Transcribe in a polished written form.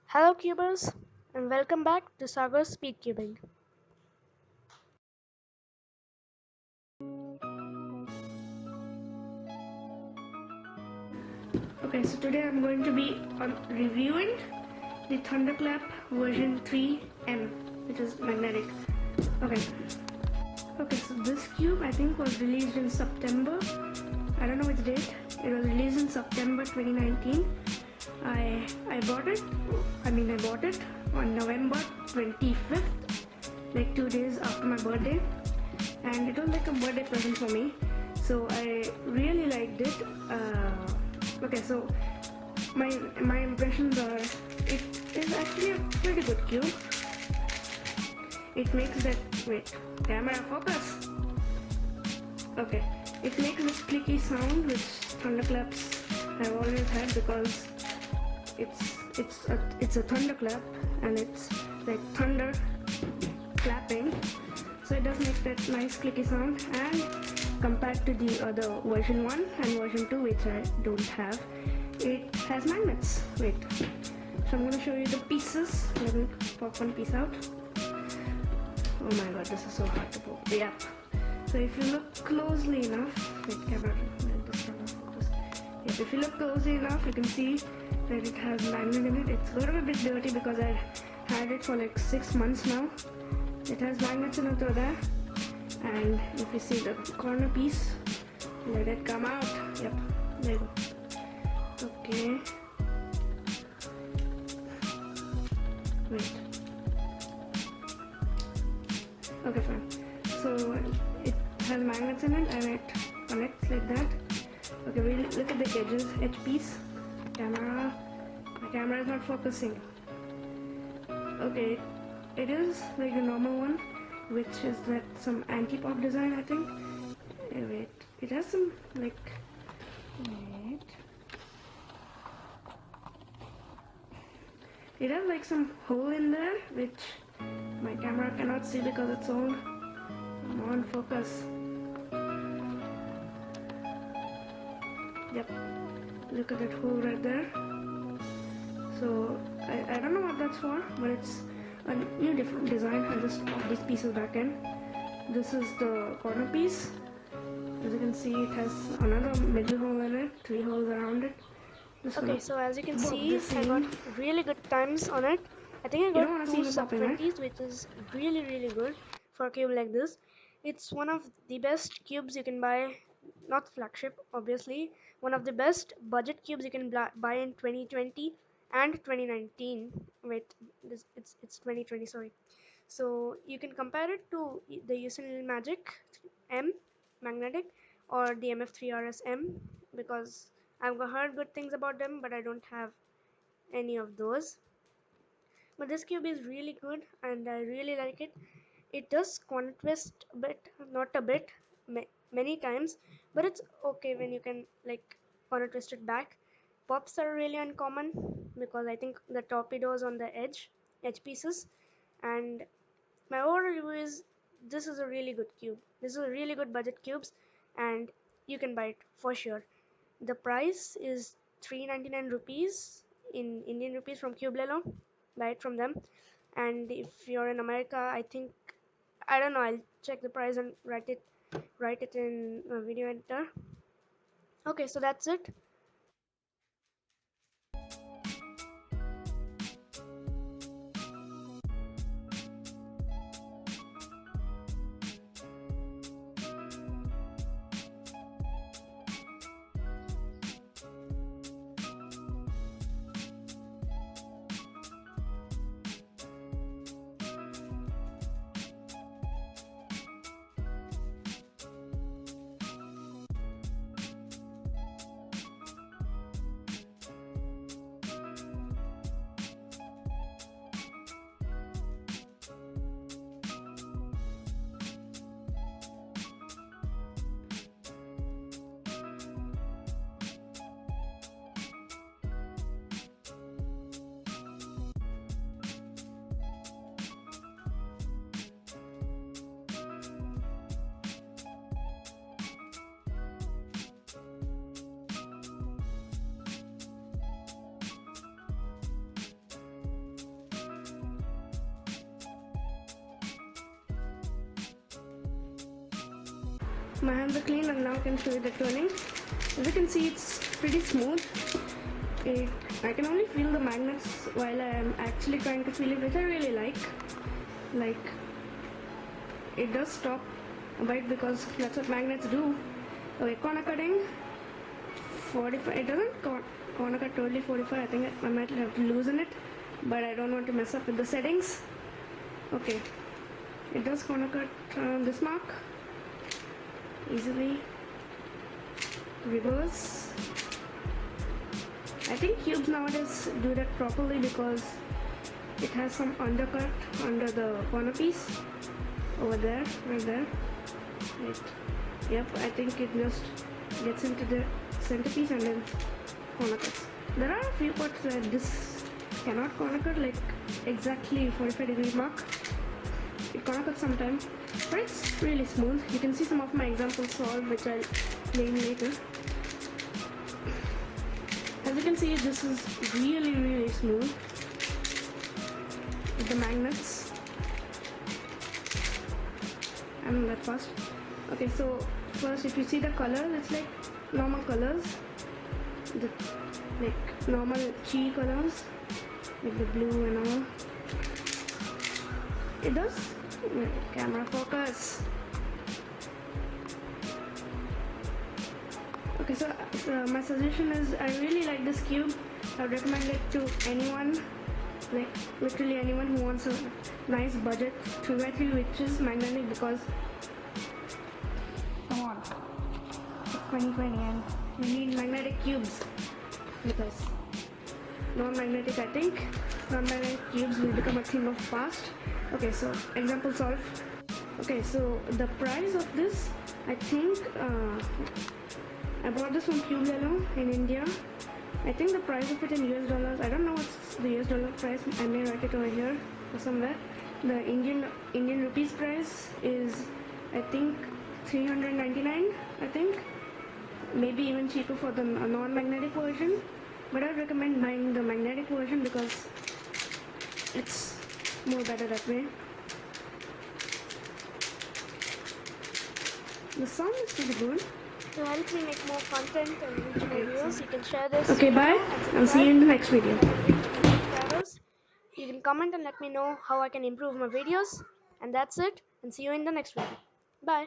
Hello cubers and welcome back to SAGARS Speedcubing. Okay, so today I'm going to be reviewing the Thunderclap version 3m, which is magnetic. Okay, so this cube I think was released in September. I don't know which date. It was released in September 2019. I bought it. I bought it on November 25th, like 2 days after my birthday, and it was like a birthday present for me. So I really liked it. Okay, so my impressions are, it is actually a pretty good cube. It makes that camera focus. Okay, it makes this clicky sound which thunderclaps have always had, because it's a thunderclap and it's like thunder clapping, so it does make that nice clicky sound. And compared to the other version 1 and version 2, which I don't have, it has magnets. Wait, so I'm going to show you the pieces. Let me pop one piece out. Oh my god, this is so hard to pop. Yeah, so if you look closely enough, camera, if you look closely enough, you can see that it has magnet in it. It's going to be a bit dirty because I had it for like 6 months now. It has magnets in it over there, and if you see the corner piece, let it come out. Yep, there you go. Okay, wait. Okay, fine. So it has magnets in it and it connects like that. Okay, we look at the edges, edge piece. My camera is not focusing. Okay, it is like a normal one, which is that some anti-pop design, I think. Wait, it has some wait. It has like some hole in there, which my camera cannot see because it's all on focus. Yep, look at that hole right there. So I don't know what that's for, but it's a new different design. I'll just pop these pieces back in. This is the corner piece. As you can see, it has another middle hole in it, 3 holes around it. Okay, so as you can see, I got really good times on it. I think I got 2 sub-20s, which is really good for a cube like this. It's one of the best cubes you can buy, not flagship obviously, one of the best budget cubes you can buy in 2020 and 2019. Wait, it's 2020, sorry. So you can compare it to the Usinil Magic M magnetic or the MF3RS-M, because I've heard good things about them, but I don't have any of those. But this cube is really good and I really like it. It does corner twist a bit, not a bit, many times, but it's okay when you can like corner twist it back. Pops are really uncommon because I think the torpedoes on the edge pieces. And my overall review is, this is a really good cube. This is a really good budget cubes and you can buy it for sure. The price is 399 rupees in Indian rupees from Cubelelo. Buy it from them. And if you're in America, I think, I don't know, I'll check the price and write it in a video editor. Okay, so that's it. my hands are clean and now I can show you the turning. As you can see, it's pretty smooth. I can only feel the magnets while I am actually trying to feel it, which I really like. Like, it does stop a bit because that's what magnets do. Okay, corner cutting 45. It doesn't corner cut totally 45. I think I might have to loosen it, but I don't want to mess up with the settings. Okay, it does corner cut this mark easily. Reverse. I think cubes nowadays do that properly because it has some undercut under the corner piece over there, right there. Right. Yep, I think it just gets into the centerpiece and then corner cuts. There are a few parts where this cannot corner cut, like exactly 45 degrees mark. It corner cuts sometimes, but it's really smooth. You can see some of my examples solved, which I'll play in later. As you can see, this is really smooth with the magnets. I'm not that fast. Okay, so first, if you see the colors, it's like normal colors, like normal chi colors, like the blue and all. It does. Camera focus. Okay, so my suggestion is, I really like this cube. I would recommend it to anyone, like literally anyone who wants a nice budget 3x3 which is magnetic, because come on, it's 2020 and we need magnetic cubes, because non-magnetic, I think non-magnetic cubes will become a thing of past. Okay, so example solved. Okay, so the price of this, I think I bought this from Cube Yellow in India. I think the price of it in US dollars, I don't know what's the US dollar price, I may write it over here or somewhere. The Indian rupees price is, I think, 399, I think. Maybe even cheaper for the non-magnetic version. But I would recommend buying the magnetic version because it's more better that way. The sound is pretty good. To help me make more content and reach more viewers, you can share this. Okay, bye. I'll see you in the next video. You can comment and let me know how I can improve my videos. And that's it. And see you in the next video. Bye.